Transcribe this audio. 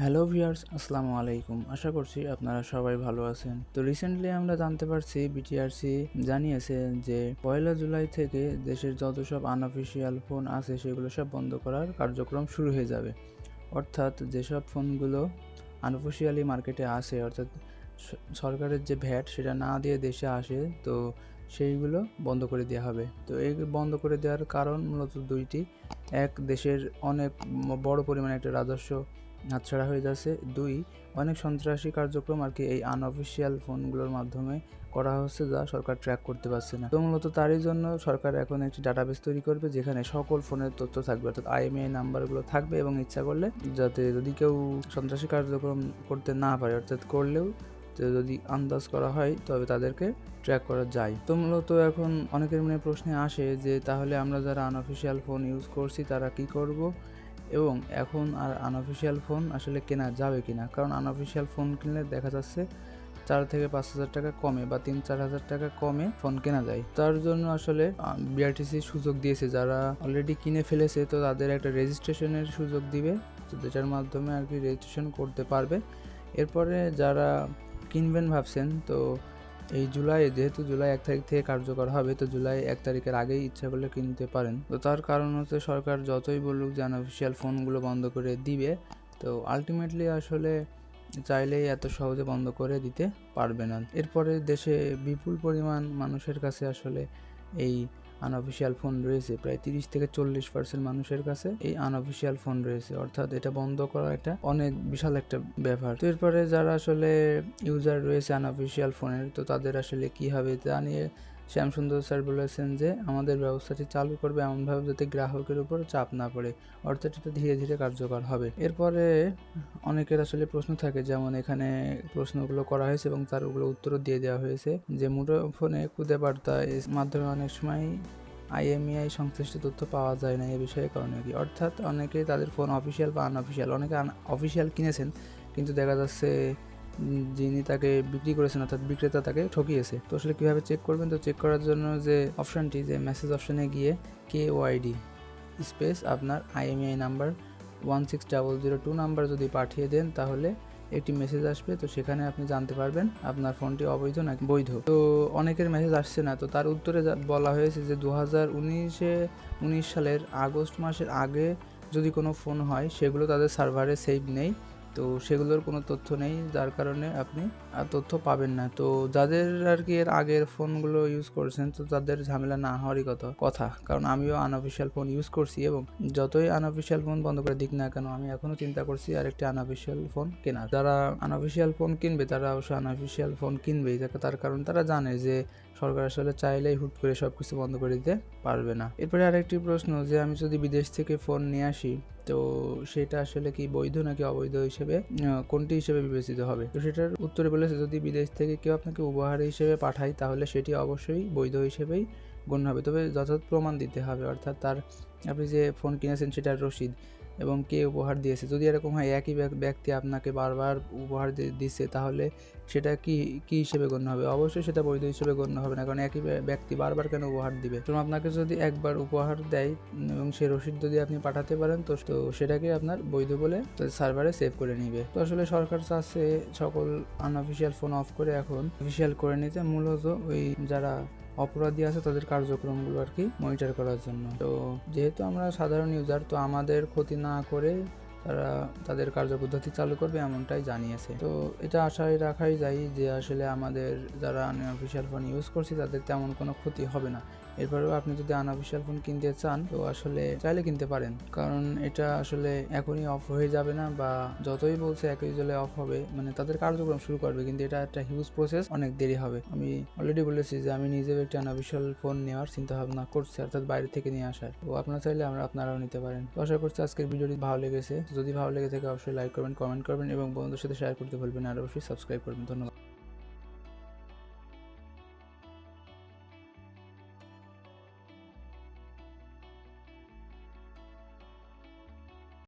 Hello viewers, আসসালামু আলাইকুম। আশা করছি আপনারা সবাই ভালো আছেন। তো রিসেন্টলি আমরা জানতে পারছি বিটিআরসি জানিয়েছে যে 1 জুলাই থেকে দেশের যত সব আনঅফিসিয়াল ফোন আছে সেগুলো সব বন্ধ করার কার্যক্রম শুরু হয়ে যাবে। অর্থাৎ যেসব ফোনগুলো আনঅফিসিয়ালি মার্কেটে আসে, অর্থাৎ সরকারের যে ভ্যাট সেটা না দিয়ে দেশে আসে, তো সেইগুলো বন্ধ করে দেওয়া হবে। তো এই বন্ধ করে দেওয়ার কারণ মূলত দুইটি। এক, দেশের অনেক বড় পরিমাণে একটা রাজস্ব হাতছাড়া হয়ে যাচ্ছে। দুই, অনেক সন্ত্রাসী কার্যক্রম আর কি এই আনঅফিসিয়াল ফোনগুলোর মাধ্যমে করা হচ্ছে, যা সরকার ট্র্যাক করতে পারছে না। তো মূলত তারই জন্য সরকার এখন একটি ডাটাবেস তৈরি করবে যেখানে সকল ফোনের তথ্য থাকবে, অর্থাৎ আইএমইআই নাম্বারগুলো থাকবে, এবং ইচ্ছা করলে যাতে যদি কেউ সন্ত্রাসী কার্যক্রম করতে না পারে, অর্থাৎ করলেও যদি আন্দাজ করা হয় তবে তাদেরকে ট্র্যাক করা যায়। তো মূলত এখন অনেকের মনে প্রশ্নে আসে যে তাহলে আমরা যারা আনঅফিসিয়াল ফোন ইউজ করছি তারা কি করব, এবং এখন আর আনঅফিসিয়াল ফোন আসলে কেনা যাবে কিনা। কারণ আনঅফিসিয়াল ফোন কিনলে দেখা যাচ্ছে 4 থেকে 5 হাজার টাকা কমে বা 3-4 হাজার টাকা কমে ফোন কেনা যায়। তার জন্য আসলে বিআরটিসি সুযোগ দিয়েছে, যারা অলরেডি কিনে ফেলেছে তো তাদের একটা রেজিস্ট্রেশনের সুযোগ দিবে, তো যেটার মাধ্যমে আর কি রেজিস্ট্রেশন করতে পারবে। এরপরে যারা কিনবেন ভাবছেন, তো এই যেহেতু জুলাই 1 তারিখ থেকে কার্যকর হবে, তো জুলাই 1 তারিখের আগেই ইচ্ছা করলে কিনতে পারেন। তো তার কারণ হচ্ছে সরকার যতই বলুক যে আনঅফিসিয়াল ফোনগুলো বন্ধ করে দিবে, তো আলটিমেটলি আসলে চাইলেই এত সহজে বন্ধ করে দিতে পারবে না। এরপরে দেশে বিপুল পরিমাণ মানুষের কাছে আসলে এই আনঅফিসিয়াল ফোন রয়েছে। প্রায় 30 থেকে 40% মানুষের কাছে এই আনঅফিসিয়াল ফোন রয়েছে, অর্থাৎ এটা বন্ধ করা এটা অনেক বিশাল একটা ব্যাপার। তো এরপরে যারা আসলে ইউজার রয়েছে আনঅফিসিয়াল ফোনের, তো তাদের আসলে কি হবে তা নিয়ে শ্যামসুন্দর স্যার বলেছেন যে আমাদের ব্যবস্থাটি চালু করবে এমনভাবে যাতে গ্রাহকের উপর চাপ না পড়ে, অর্থাৎ এটা ধীরে ধীরে কার্যকর হবে। এরপরে অনেকের আসলে প্রশ্ন থাকে, যেমন এখানে প্রশ্নগুলো করা হয়েছে এবং তার ওগুলো উত্তরও দিয়ে দেওয়া হয়েছে যে মুঠোফোনে খুদে বার্তা এর মাধ্যমে অনেক সময় আইএমইআই সংশ্লিষ্ট তথ্য পাওয়া যায় না। এ বিষয়ে কারণে কি, অর্থাৎ অনেকে তাদের ফোন অফিসিয়াল বা আনঅফিসিয়াল, অনেকে অফিসিয়াল কিনেছেন কিন্তু দেখা যাচ্ছে যিনি তাকে বিক্রি করেছেন অর্থাৎ বিক্রেতা তাকে ঠকিয়েছে। তো আসলে কীভাবে চেক করবেন, তো চেক করার জন্য যে অপশানটি, যে মেসেজ অপশানে গিয়ে KYD স্পেস আপনার আইএমইআই নাম্বার 16002 নাম্বার যদি পাঠিয়ে দেন তাহলে একটি মেসেজ আসবে। তো সেখানে আপনি জানতে পারবেন আপনার ফোনটি অবৈধ নাকি বৈধ। তো অনেকের মেসেজ আসছে না, তো তার উত্তরে বলা হয়েছে যে 2019 সালের আগস্ট মাসের আগে যদি কোনো ফোন হয় সেগুলো তাদের সার্ভারে সেভ নেই, তো সেগুলোর কোনো তথ্য নেই, যার কারণে আপনি তথ্য পাবেন না। তো যাদের আর কি এর আগের ফোনগুলো ইউজ করছেন, তো তাদের ঝামেলা না হওয়ারই কথা, কারণ আমিও আনঅফিসিয়াল ফোন ইউজ করছি, এবং যতই আনঅফিসিয়াল ফোন বন্ধ করে দিক না কেন আমি এখনও চিন্তা করছি আরেকটি আনঅফিসিয়াল ফোন কেনার। যারা আনঅফিসিয়াল ফোন কিনবে তারা অবশ্যই আনঅফিসিয়াল ফোন কিনবেই, তার কারণ তারা জানে যে সরকার আসলে চাইলেই হুট করে সব কিছু বন্ধ করে দিতে পারবে না। এরপরে আরেকটি প্রশ্ন, যে আমি যদি বিদেশ থেকে ফোন নিয়ে আসি, তো সেটা আসলে কি বৈধ নাকি অবৈধ হিসেবে কোনটি হিসেবে বিবেচিত হবে। তো সেটার উত্তরে বলেছে যদি বিদেশ থেকে কেউ আপনাকে উপহার হিসেবে পাঠায় তাহলে সেটি অবশ্যই বৈধ হিসেবেই গণ্য হবে, তবে যথাযথ প্রমাণ দিতে হবে, অর্থাৎ তার আপনি যে ফোন কিনেছেন সেটার রসিদ এবং কে উপহার দিয়েছে। যদি এরকম হয় একই ব্যক্তি আপনাকে বারবার উপহার দিচ্ছে, তাহলে সেটা কি হিসেবে গণ্য হবে? অবশ্যই সেটা বৈধ হিসেবে গণ্য হবে না, কারণ একই ব্যক্তি বারবার কেন উপহার দিবে। তো আপনাকে যদি একবার উপহার দেয় এবং সে রসিদ যদি আপনি পাঠাতে পারেন, তো সেটাকে আপনার বৈধ বলে সার্ভারে সেভ করে নিবে। তো আসলে সরকার চাচ্ছে সকল আনঅফিসিয়াল ফোন অফ করে এখন অফিসিয়াল করে নিতে, মূলত ওই যারা অপরাধী আছে তাদের কার্যক্রমগুলো আর কি মনিটর করার জন্য। তো যেহেতু আমরা সাধারণ ইউজার, তো আমাদের ক্ষতি না করে তারা তাদের কার্যপদ্ধতি চালু করবে এমনটাই জানিয়েছে। তো এটা আশায় রাখাই যায় যে আসলে আমাদের যারা আনঅফিসিয়াল ফোন ইউজ করছি তাদের তেমন কোনো ক্ষতি হবে না। এরপরেও আপনি যদি আনঅফিসিয়াল ফোন কিনতে চান তো আসলে চাইলে কিনতে পারেন, কারণ এটা আসলে এখনই অফ হয়ে যাবে না, বা যতই বলছে একই জলে অফ হবে, মানে তাদের কার্যক্রম শুরু করবে, কিন্তু এটা একটা হিউজ প্রসেস, অনেক দেরি হবে। আমি অলরেডি বলেছি যে আমি নিজেও একটা আনঅফিসিয়াল ফোন নেওয়ার চিন্তা ভাবনা করছি, অর্থাৎ বাইরে থেকে নিয়ে আসার। তো আপনারা চাইলে আপনারাও নিতে পারেন। তো আশা করছি আজকের ভিডিওটি ভালো লেগেছে। যদি ভালো লেগে থাকে অবশ্যই লাইক করবেন, কমেন্ট করবেন এবং বন্ধুদের সাথে শেয়ার করতে ভুলবেন না, আর অবশ্যই সাবস্ক্রাইব করবেন। ধন্যবাদ।